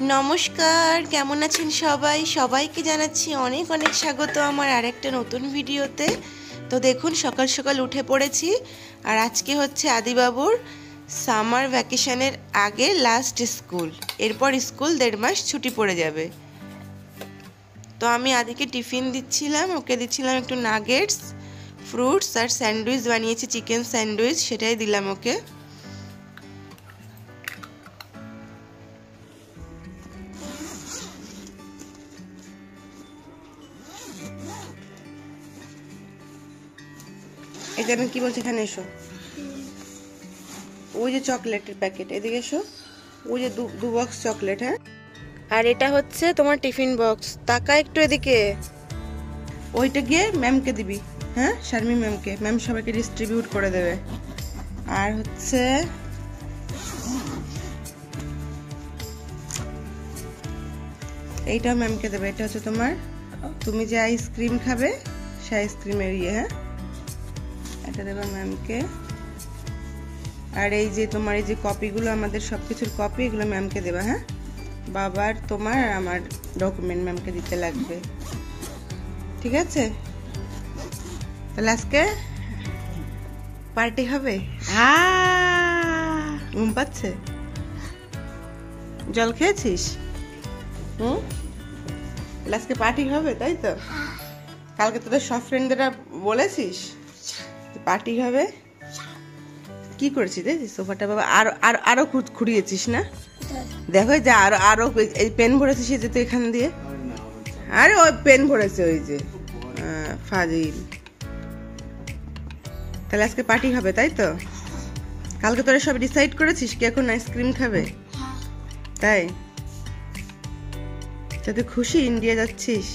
নমস্কার, কেমন আছেন সবাই? সবাইকে জানাচ্ছি অনেক অনেক স্বাগত আমার আরেকটা নতুন ভিডিওতে। তো দেখুন, সকাল সকাল উঠে পড়েছি। আর আজকে হচ্ছে আদিবাবুর সামার ভ্যাকেশনের আগে লাস্ট স্কুল। এরপর স্কুল 1.5 মাস ছুটি পড়ে যাবে। তো আমি আদিকে টিফিন দিচ্ছিলাম, ওকে দিচ্ছিলাম একটু নাগেটস, ফ্রুটস আর স্যান্ডউইচ বানিয়েছি, চিকেন স্যান্ডউইচ, সেটাই দিলাম ওকে। এই যে আমি কি বলছি, এখানে এসো। ওই যে চকলেটের প্যাকেট, এদিকে এসো। ওই যে দু বক্স চকলেট। হ্যাঁ, আর এটা হচ্ছে তোমার টিফিন বক্স। তাকা একটু এদিকে। ওইটা গিয়ে ম্যামকে দিবি। হ্যাঁ, শারমি ম্যামকে। ম্যাম সবাইকে ডিস্ট্রিবিউট করে দেবে। আর হচ্ছে এইটাও ম্যামকে দেবে। এটা হচ্ছে তোমার, তুমি যে আইসক্রিম খাবে সে আইসক্রিমের ইয়ে। হ্যাঁ, এটা দেবে ম্যামকে। আর এই যে তোমার এই যে কপিগুলো, আমাদের সবকিছুর কপি, এগুলো ম্যামকে দেবা। হ্যাঁ, বাবার, তোমার আর আমার ডকুমেন্ট ম্যামকে দিতে লাগবে। ঠিক আছে? তাহলে আজকে পার্টি হবে। ঘুম পাচ্ছে? জল খেয়েছিস? আজকে পার্টি হবে, তাই তো? কালকে তোদের সব ফ্রেন্ডরা বলেছিস পার্টি হবে। কি করেছিস দেখছিস? সোফাটা বাবা আরো আরো আরো খুঁড়িয়েছিস না? দেখো যে আরো আরো এই পেন ভরেছিস এই যে তুই এখান দিয়ে। আরে ওই পেন ভরেছে ওই যে ফাজিল। তাহলে আজকে পার্টি হবে, তাই তো? কালকে তোরা সব ডিসাইড করেছিস কে এখন আইসক্রিম খাবে, তাই? তুই খুশি ইন্ডিয়া যাচ্ছিস?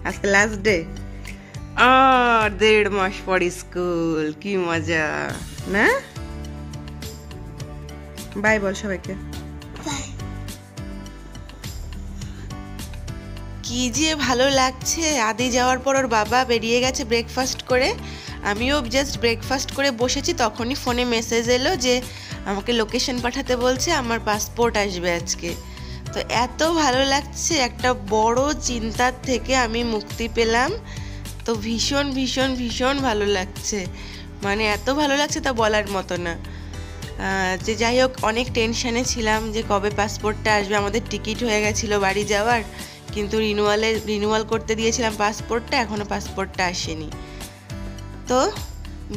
আজকে লাস্ট ডে। 1.5 মাস পর স্কুল, কি মজা না? বাই বল সবাইকে। কি যে ভালো লাগছে। আদি যাওয়ার পর ওর বাবা বেরিয়ে গেছে ব্রেকফাস্ট করে। আমিও জাস্ট ব্রেকফাস্ট করে বসেছি, তখনই ফোনে মেসেজ এলো যে আমাকে লোকেশন পাঠাতে বলছে, আমার পাসপোর্ট আসবে আজকে। তো এত ভালো লাগছে, একটা বড় চিন্তার থেকে আমি মুক্তি পেলাম। তো ভীষণ ভীষণ ভীষণ ভালো লাগছে, মানে এত ভালো লাগছে তা বলার মতো না। যে যাই হোক, অনেক টেনশানে ছিলাম যে কবে পাসপোর্টটা আসবে। আমাদের টিকিট হয়ে গেছিলো বাড়ি যাওয়ার, কিন্তু রিনিউয়াল করতে দিয়েছিলাম পাসপোর্টটা, এখনও পাসপোর্টটা আসেনি। তো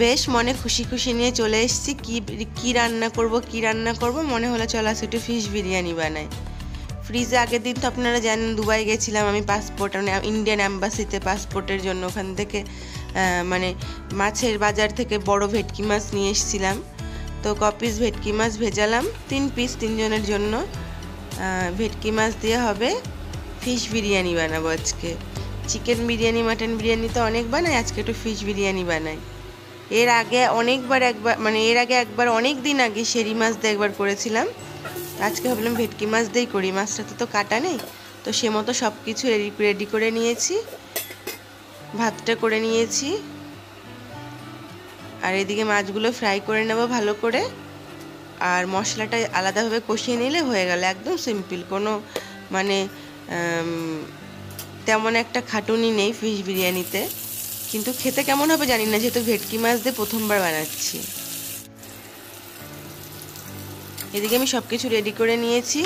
বেশ মনে খুশি খুশি নিয়ে চলে এসেছি। কি রান্না করব মনে হলো চল আজকে একটু ফিশ বিরিয়ানি বানাই। ফ্রিজে আগের দিন তো আপনারা জানেন দুবাই গেছিলাম আমি পাসপোর্ট, মানে ইন্ডিয়ান অ্যাম্বাসিতে পাসপোর্টের জন্য। ওখান থেকে মানে মাছের বাজার থেকে বড় ভেটকি মাছ নিয়ে এসেছিলাম। তো কপিস ভেটকি মাছ ভেজালাম, 3 পিস, 3 জনের জন্য। ভেটকি মাছ দিয়ে হবে ফিশ বিরিয়ানি বানাবো আজকে। চিকেন বিরিয়ানি, মাটন বিরিয়ানি তো অনেক বানাই, আজকে একটু ফিশ বিরিয়ানি বানাই। এর আগে একবার অনেক দিন আগে শেরি মাছ দিয়ে একবার করেছিলাম। আজকে ভাবলাম ভেটকি মাছ দিয়েই করি, মাছটাতে তো কাটা নেই। তো সে মতো সব কিছু রেডি করে নিয়েছি, ভাতটা করে নিয়েছি। আর এদিকে মাছগুলো ফ্রাই করে নেব ভালো করে। আর মশলাটা আলাদাভাবে কষিয়ে নিলে হয়ে গেল। একদম সিম্পল, কোনো মানে তেমন একটা খাটুনি নেই ফিশ বিরিয়ানিতে। কিন্তু খেতে কেমন হবে জানি না, যেহেতু ভেটকি মাছ দিয়ে প্রথমবার বানাচ্ছি। এদিকে আমি সব কিছু রেডি করে নিয়েছি।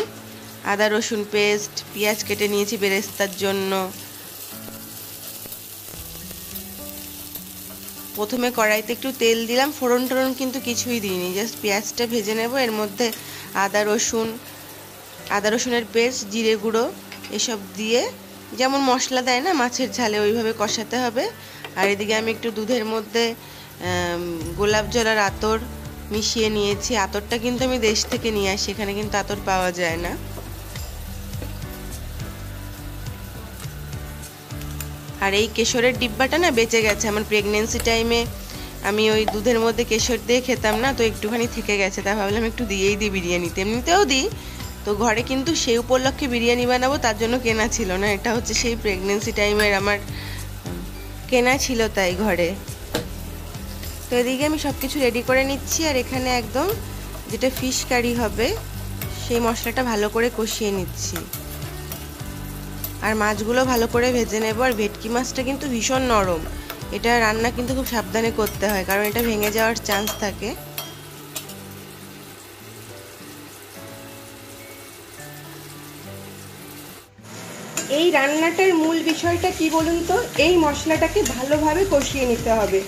আদা রসুন পেস্ট, পেঁয়াজ কেটে নিয়েছি বেরেস্তার জন্য। প্রথমে কড়াইতে একটু তেল দিলাম, ফোড়ন টোড়ন কিন্তু কিছুই দিইনি, জাস্ট পেঁয়াজটা ভেজে নেব। এর মধ্যে আদা রসুনের পেস্ট, জিরে গুঁড়ো এসব দিয়ে যেমন মশলা দেয় না মাছের ঝালে, ওইভাবে কষাতে হবে। আর এদিকে আমি একটু দুধের মধ্যে গোলাপ জল আর আতর মিশিয়ে নিয়েছি। আতরটা কিন্তু আমি দেশ থেকে নিয়ে আসি, এখানে কিন্তু আতর পাওয়া যায় না। আর এই কেশরের ডিব্বাটা না বেঁচে গেছে আমার প্রেগনেন্সি টাইমে। আমি ওই দুধের মধ্যে কেশর দিয়ে খেতাম না, তো একটুখানি থেকে গেছে, তাই ভাবলাম একটু দিয়েই দিই বিরিয়ানিতে। এমনিতেও দিই, তো ঘরে কিন্তু সেই উপলক্ষে বিরিয়ানি বানাবো তার জন্য কেনা ছিল না। এটা হচ্ছে সেই প্রেগনেন্সি টাইমের আমার কেনা ছিল তাই ঘরে। তো এদিকে আমি সব কিছু রেডি করে নিচ্ছি। আর এখানে একদম যেটা ফিশ কারি হবে সেই মশলাটা ভালো করে কষিয়ে নিচ্ছি। আর মাছগুলো ভালো করে ভেজে নেব। আর ভেটকি মাছটা কিন্তু ভীষণ নরম, এটা রান্না কিন্তু খুব সাবধানে করতে হয়, কারণ এটা ভেঙে যাওয়ার চান্স থাকে। এই রান্নাটার মূল বিষয়টা কি বলুন তো, এই মশলাটাকে ভালোভাবে কষিয়ে নিতে হবে,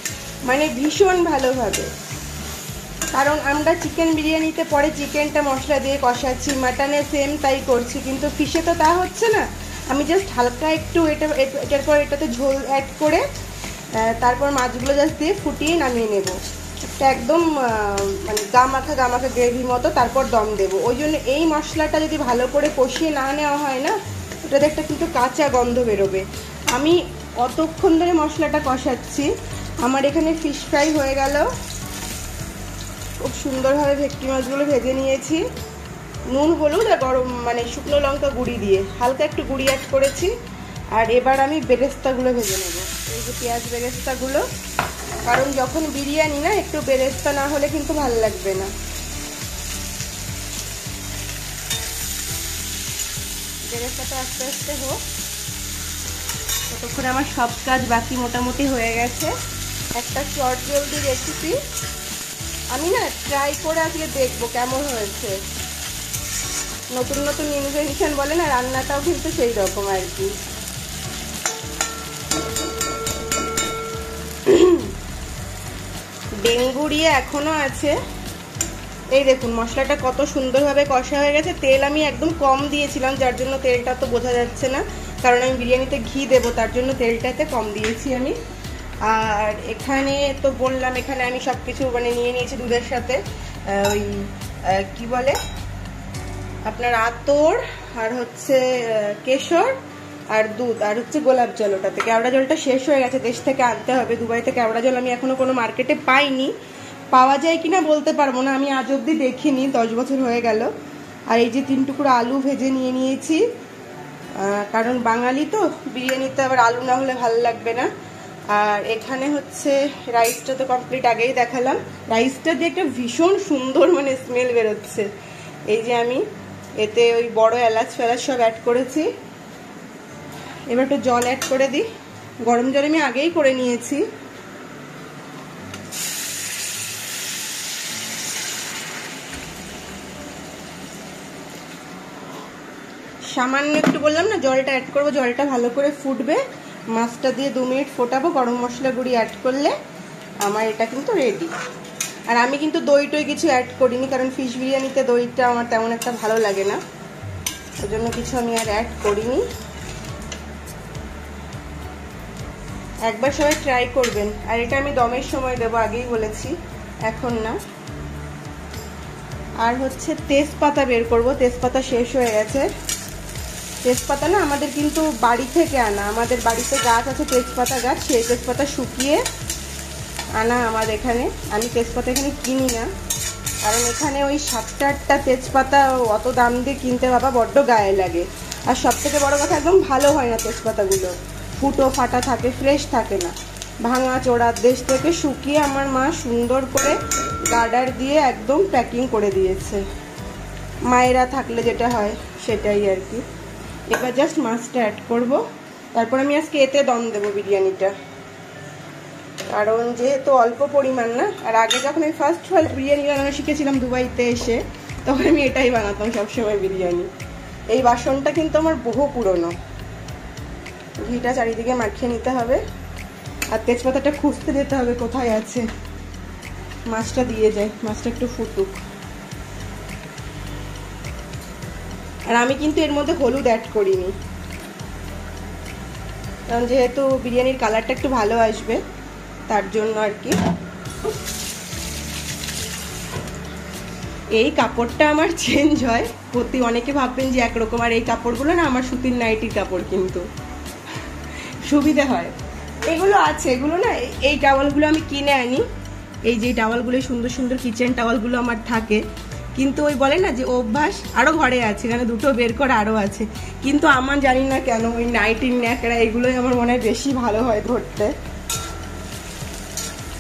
মানে ভীষণ ভালোভাবে। কারণ আমরা চিকেন বিরিয়ানিতে পরে চিকেনটা মশলা দিয়ে কষাচ্ছি, মাটনে সেম তাই করছি, কিন্তু ফিশে তো তা হচ্ছে না। আমি জাস্ট হালকা একটু এটার পর এটাতে ঝোল অ্যাড করে তারপর মাছগুলো জাস্ট দিয়ে ফুটিয়ে নামিয়ে নেব। এটা একদম মানে গামাখা গ্রেভি মতো, তারপর দম দেবো। ওই জন্য এই মশলাটা যদি ভালো করে কষিয়ে না নেওয়া হয় না, ওটাতে একটা কিন্তু কাঁচা গন্ধ বেরোবে। আমি অতক্ষণ ধরে মশলাটা কষাচ্ছি। আমার এখানে ফিশ ফ্রাই হয়ে গেল, খুব সুন্দরভাবে ভেটকি মাছগুলো ভেজে নিয়েছি। নুন হলুদ আর গরম মানে শুকনো লঙ্কা গুঁড়ি দিয়ে হালকা একটু গুঁড়ি অ্যাড করেছি। আর এবার আমি বেরেস্তাগুলো ভেজে নেব, এই যে পেঁয়াজ বেরেস্তাগুলো, কারণ যখন বিরিয়ানি না একটু বেরেস্তা না হলে কিন্তু ভালো লাগবে না। বেরেস্তাটা আস্তে আস্তে হোক, ততক্ষণে আমার সব কাজ বাকি মোটামুটি হয়ে গেছে। একটা শর্ট জলদি রেসিপি আমি না ট্রাই করে আজকে দেখবো কেমন হয়েছে। নতুন নতুন ইনভেনশন বলে না, রান্নাটাও কিন্তু সেই রকম আর কি। ডেঙ্গুরিয়ে এখনো আছে। এই দেখুন মশলাটা কত সুন্দরভাবে কষা হয়ে গেছে। তেল আমি একদম কম দিয়েছিলাম, যার জন্য তেলটা তো বোঝা যাচ্ছে না, কারণ আমি বিরিয়ানিতে ঘি দেবো, তার জন্য তেলটাতে কম দিয়েছি আমি। আর এখানে তো বললাম, এখানে আমি সব কিছু মানে নিয়ে নিয়েছি দুধের সাথে, ওই কি বলে আপনার আতর, আর হচ্ছে কেশর, আর দুধ, আর হচ্ছে গোলাপ জল। ওটাতে কেওড়া জলটা শেষ হয়ে গেছে, দেশ থেকে আনতে হবে। দুবাইতে কেওড়া জল আমি এখনো কোনো মার্কেটে পাইনি, পাওয়া যায় কিনা বলতে পারবো না, আমি আজ অব্দি দেখিনি, 10 বছর হয়ে গেল। আর এই যে 3 টুকরো আলু ভেজে নিয়ে নিয়েছি, কারণ বাঙালি তো, বিরিয়ানিতে আবার আলু না হলে ভালো লাগবে না। আর এখানে হচ্ছে রাইসটা তো কমপ্লিট আগেই দেখালাম। রাইসটা দিয়ে একটা ভীষণ সুন্দর মানে স্মেল বেরোচ্ছে। এই যে আমি এতে ওই বড় এলাচ ফেলাচ সব অ্যাড করেছি। এবার একটু জল অ্যাড করে দিই, গরম জল আমি আগেই করে নিয়েছি। সামান্য একটু বললাম না জলটা অ্যাড করবো, জলটা ভালো করে ফুটবে, মাছটা দিয়ে 2 মিনিট ফোটাবো। গরম মশলা গুঁড়ি অ্যাড করলে আমার এটা কিন্তু রেডি। আর আমি কিন্তু দই টই কিছু অ্যাড করিনি, কারণ ফিশ বিরিয়ানিতে দইটা আমার তেমন একটা ভালো লাগে না, ওই জন্য কিছু আমি আর অ্যাড করিনি। একবার সবাই ট্রাই করবেন। আর এটা আমি দমের সময় দেবো, আগেই বলেছি, এখন না। আর হচ্ছে তেজপাতা বের করব, তেজপাতা শেষ হয়ে গেছে। তেজপাতা না আমাদের কিন্তু বাড়ি থেকে আনা, আমাদের বাড়িতে গাছ আছে তেজপাতা গাছ, সেই তেজপাতা শুকিয়ে আনা আমার এখানে। আমি তেজপাতা এখানে কিনি না, কারণ এখানে ওই 7-8টা তেজপাতা অত দাম দিয়ে কিনতে বাবা বড্ড গায়ে লাগে। আর সব থেকে বড় কথা, একদম ভালো হয় না তেজপাতাগুলো, ফুটো ফাটা থাকে, ফ্রেশ থাকে না, ভাঙা চোড়ার দেশ থেকে শুকিয়ে আমার মা সুন্দর করে গার্ডার দিয়ে একদম প্যাকিং করে দিয়েছে, মায়েরা থাকলে যেটা হয় সেটাই আর কি। এবার জাস্ট মাছটা অ্যাড করব, তারপর আমি আজকে এতে দম দেবো বিরিয়ানিটা, কারণ যেহেতু অল্প পরিমাণ না। আর আগে যখন আমি ফার্স্ট বিরিয়ানি বানানো শিখেছিলাম দুবাইতে এসে, তখন আমি এটাই বানাতাম সবসময় বিরিয়ানি। এই বাসনটা কিন্তু আমার বহু পুরনো। ঘিটা চারিদিকে মাখিয়ে নিতে হবে, আর তেজপাতাটা খুঁজতে যেতে হবে কোথায় আছে। মাছটা দিয়ে যায়, মাছটা একটু ফুটুক। আর আমি কিন্তু এর মধ্যে হলুদ অ্যাড করিনি, কারণ যেহেতু বিরিয়ানির কালারটা একটু ভালো আসবে তার জন্য আর কি। এই কাপড়টা আমার চেঞ্জ হয় প্রতি, অনেকে ভাববেন যে একরকম, আর এই কাপড়গুলো না আমার সুতির নাইটির কাপড়, কিন্তু সুবিধে হয়। এগুলো আছে, এগুলো না, এই টাওয়ালগুলো আমি কিনে আনি। এই যে টাওয়ালগুলো সুন্দর সুন্দর কিচেন টাওয়ালগুলো আমার থাকে, কিন্তু ওই বলে না যে অভ্যাস, আরও ঘরে আছে, এখানে দুটো বের করে আরও আছে, কিন্তু আমার জানি না কেন ওই নাইটির ন্যাকড়া এগুলোই আমার মনে হয় বেশি ভালো হয় ধরতে।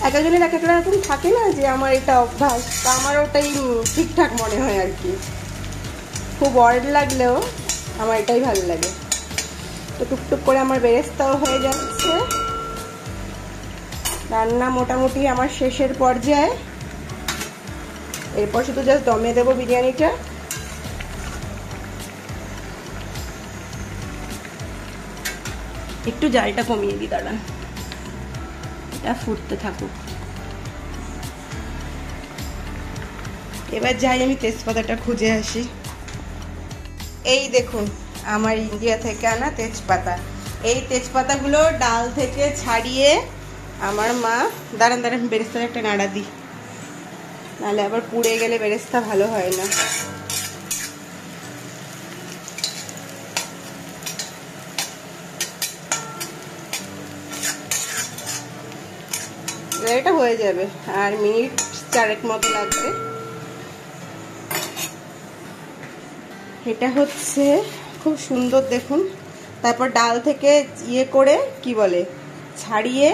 এক একজনের এক এক রকম থাকে না, যে আমার এটা অভ্যাস, তা আমার ওটাই ঠিকঠাক মনে হয় আর কি। খুব অয়েল লাগলেও আমার এটাই ভালো লাগে। তো টুকটুক করে আমার বেরেস্তাও হয়ে যাচ্ছে, রান্না মোটামুটি আমার শেষের পর্যায়ে। এরপর শুধু জাস্ট দমে দেবো বিরিয়ানিটা। একটু জালটা কমিয়ে দিই, দাঁড়ান, এটা ফুটতে থাকুক। এবার যাই আমি তেজপাতাটা খুঁজে আসি। এই দেখুন আমার ইন্ডিয়া থেকে আনা তেজপাতা। এই তেজপাতাগুলো ডাল থেকে ছাড়িয়ে আমার মা, দাঁড়ান বেরেস্তার একটা নাড়া দিই, নাহলে আবার পুড়ে গেলে বেরেস্তা ভালো হয় না। এটা হয়ে যাবে, আর মিনিট 4 মতো লাগবে। এটা হচ্ছে খুব সুন্দর দেখুন। তারপর ডাল থেকে ইয়ে করে কি বলে ছাড়িয়ে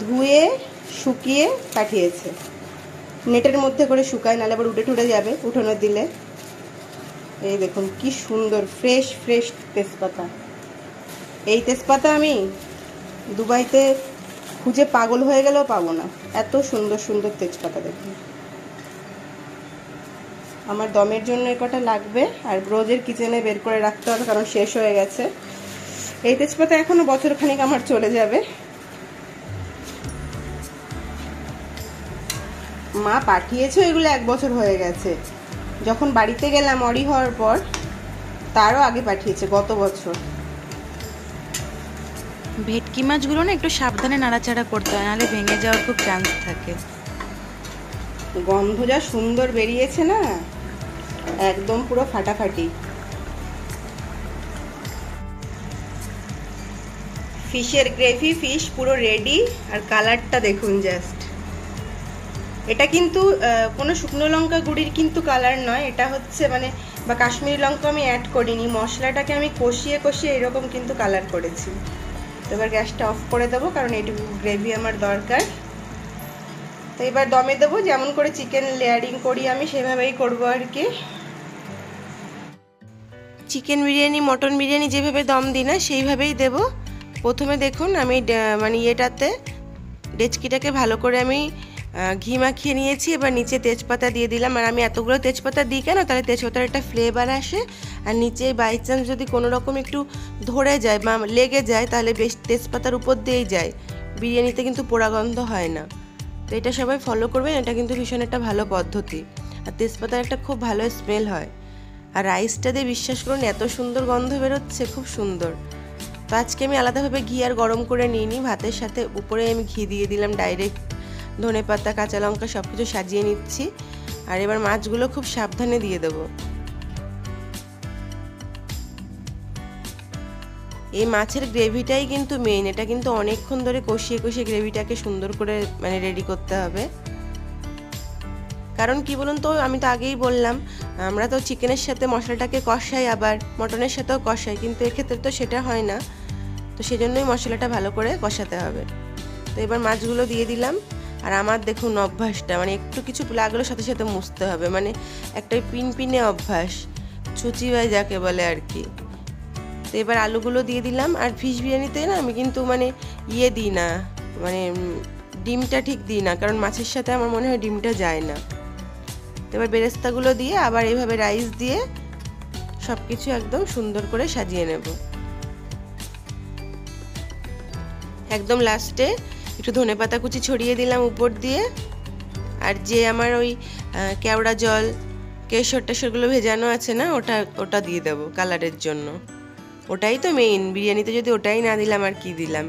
ধুয়ে শুকিয়ে পাঠিয়েছে, নেটের মধ্যে করে শুকায়, নাহলে আবার উঠে টুটে যাবে উঠোনো দিলে। এই দেখুন কি সুন্দর ফ্রেশ ফ্রেশ তেজপাতা। এই তেজপাতা আমি দুবাইতে খুঁজে পাগল হয়ে গেলেও পাবো না, এত সুন্দর সুন্দর তেজপাতা দেখুন। আমার দমের জন্য কটা লাগবে, আর রোজের কিচেনে বের করে রাখতে হবে কারণ শেষ হয়ে গেছে। এই তেজপাতা এখনো বছরখানেক আমার চলে যাবে। মা পাঠিয়েছে এগুলো 1 বছর হয়ে গেছে, যখন বাড়িতে গেলাম অরি হওয়ার পর তারও আগে পাঠিয়েছে, গত বছর। ভেটকি মাছগুলো না একটু সাবধানে নাড়াচাড়া করতে হয়, নাহলে ভেঙে যাওয়ার খুব চান্স থাকে। গন্ধ যা সুন্দর বেরিয়েছে না, একদম পুরো ফাটাফাটি। ফিশের গ্রেভি, ফিশ পুরো রেডি। আর কালারটা দেখুন জাস্ট। এটা কিন্তু কোনো শুকনো লঙ্কা গুঁড়ির কিন্তু কালার নয়, এটা হচ্ছে মানে বা কাশ্মীরি লঙ্কা আমি অ্যাড করিনি, মশলাটাকে আমি কষিয়ে কষিয়ে এরকম কিন্তু কালার করেছি। তো এবার গ্যাসটা অফ করে দেবো কারণ এইটুকু গ্রেভি আমার দরকার। তো এবার দমে দেবো, যেমন করে চিকেন লেয়ারিং করি আমি সেভাবেই করবো আর কি। চিকেন বিরিয়ানি, মটন বিরিয়ানি যেভাবে দম দিই না সেইভাবেই দেব। প্রথমে দেখুন আমি মানে ইয়েটাতে ডেচকিটাকে ভালো করে আমি ঘি মাখিয়ে নিয়েছি। এবার নিচে তেজপাতা দিয়ে দিলাম। আর আমি এতগুলো তেজপাতা দিই কেন, তাহলে তেজপাতার একটা ফ্লেভার আসে। আর নিচে বাই চান্স যদি কোনো রকম একটু ধরে যায় বা লেগে যায় তাহলে বেশ তেজপাতার উপর দিয়েই যায়, বিরিয়ানিতে কিন্তু পোড়া গন্ধ হয় না। তো এটা সবাই ফলো করবেন, এটা কিন্তু ভীষণ একটা ভালো পদ্ধতি। আর তেজপাতার একটা খুব ভালো স্মেল হয়। আর রাইসটা দিয়ে বিশ্বাস করুন এত সুন্দর গন্ধ বেরোচ্ছে, খুব সুন্দর। তো আজকে আমি আলাদাভাবে ঘি আর গরম করে নিইনি, ভাতের সাথে উপরে আমি ঘি দিয়ে দিলাম ডাইরেক্ট। ধনেপাতা, কাঁচা লঙ্কা সব কিছু সাজিয়ে নিচ্ছি। আর এবার মাছগুলো খুব সাবধানে দিয়ে দেবো। এই মাছের গ্রেভিটাই কিন্তু মেইন, এটা কিন্তু অনেকক্ষণ ধরে কষিয়ে কষিয়ে গ্রেভিটাকে সুন্দর করে মানে রেডি করতে হবে। কারণ কি বলুন তো, আমি তো আগেই বললাম আমরা তো চিকেনের সাথে মশলাটাকে কষাই, আবার মটনের সাথেও কষাই, কিন্তু এক্ষেত্রে তো সেটা হয় না। তো সেজন্যই মশলাটা ভালো করে কষাতে হবে। তো এবার মাছগুলো দিয়ে দিলাম। আর আমার দেখুন অভ্যাসটা, মানে একটু কিছু লাগলো সাথে সাথে মুছতে হবে, মানে একটা পিনপিনে অভ্যাস, ছুচিবাই যাকে বলে আর কি। তো এবার আলুগুলো দিয়ে দিলাম। আর ফিশ বিরিয়ানিতে না আমি কিন্তু মানে ইয়ে দিই না, মানে ডিমটা ঠিক দিই না, কারণ মাছের সাথে আমার মনে হয় ডিমটা যায় না। তো এবার বেরেস্তাগুলো দিয়ে আবার এইভাবে রাইস দিয়ে সব কিছু একদম সুন্দর করে সাজিয়ে নেব। একদম লাস্টে একটু ধনেপাতা কুচি ছড়িয়ে দিলাম উপর দিয়ে। আর যে আমার ওই কেওড়া জল, কেশর টেশরগুলো ভেজানো আছে না, ওটা দিয়ে দেবো কালারের জন্য। ওটাই তো মেইন বিরিয়ানিতে, যদি ওটাই না দিলাম আর কি দিলাম।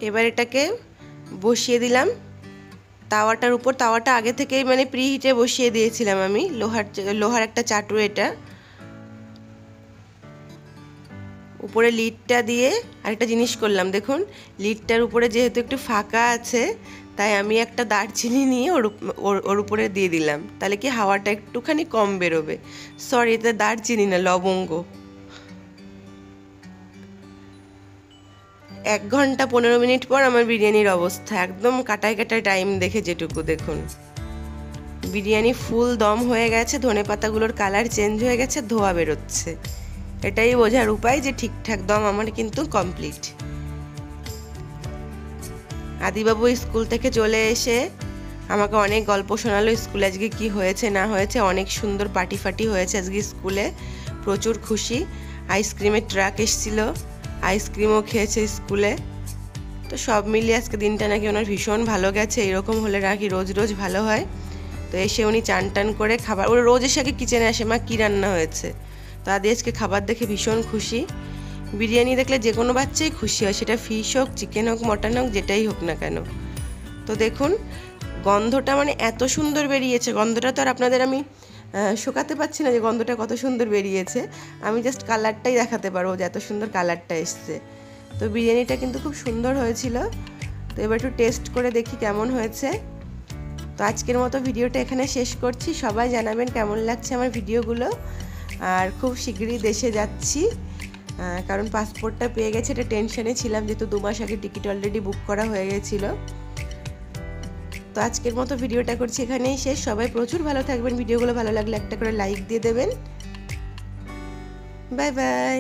এবার এটাকে বসিয়ে দিলাম তাওয়াটার উপর। তাওয়াটা আগে থেকেই মানে প্রি হিটে বসিয়ে দিয়েছিলাম আমি, লোহার একটা চাটু। এটা উপরে লিডটা দিয়ে আরেকটা জিনিস করলাম, দেখুন লিডটার উপরে যেহেতু একটু ফাঁকা আছে, তাই আমি একটা দারচিনি নিয়ে ওর উপরে দিয়ে দিলাম, তাহলে কি হাওয়াটা একটুখানি কম বেরোবে। সরি, এটা দারচিনি না, লবঙ্গ। 1 ঘন্টা 15 মিনিট পর আমার বিরিয়ানির অবস্থা একদম কাটায় কাটায় টাইম দেখে যেটুকু দেখুন। বিরিয়ানি ফুল দম হয়ে গেছে, ধনেপাতাগুলোর কালার চেঞ্জ হয়ে গেছে, ধোয়া বেরোচ্ছে। এটাই বোঝার উপায় যে ঠিকঠাক দম আমার কিন্তু কমপ্লিট। আদিবাবু স্কুল থেকে চলে এসে আমাকে অনেক গল্প শোনালো স্কুলে আজকে কি হয়েছে না হয়েছে। অনেক সুন্দর পার্টি ফাটি হয়েছে আজকে স্কুলে, প্রচুর খুশি। আইসক্রিমের ট্রাক এসেছিল, আইসক্রিমও খেয়েছে স্কুলে। তো সব মিলিয়ে আজকে দিনটা নাকি ওনার ভীষণ ভালো গেছে। এরকম হলে নাকি রোজ রোজ ভালো হয়। তো এসে উনি চান টান করে খাবার, ওরা রোজ এসে আগে কিচেনে আসে, মা কী রান্না হয়েছে। তো আদি আজকে খাবার দেখে ভীষণ খুশি। বিরিয়ানি দেখলে যে কোনো বাচ্চাই খুশি হয়, সেটা ফিশ হোক, চিকেন হোক, মটন হোক, যেটাই হোক না কেন। তো দেখুন গন্ধটা মানে এত সুন্দর বেরিয়েছে, গন্ধটা তো আর আপনাদের আমি শোকাতে পারছি না যে গন্ধটা কত সুন্দর বেরিয়েছে। আমি জাস্ট কালারটাই দেখাতে পারবো যে এত সুন্দর কালারটা এসছে। তো বিরিয়ানিটা কিন্তু খুব সুন্দর হয়েছিল। তো এবার একটু টেস্ট করে দেখি কেমন হয়েছে। তো আজকের মতো ভিডিওটা এখানে শেষ করছি। সবাই জানাবেন কেমন লাগছে আমার ভিডিওগুলো। আর খুব শীঘ্রই দেশে যাচ্ছি, কারণ পাসপোর্টটা পেয়ে গেছে, এটা টেনশনে ছিলাম যেহেতু 2 মাস আগে টিকিট অলরেডি বুক করা হয়ে গেছিলো। তো আজকের মতো ভিডিওটা করছি এখানেই শেষ। সবাই প্রচুর ভালো থাকবেন। ভিডিওগুলো ভালো লাগলে একটা করে লাইক দিয়ে দেবেন। Bye bye.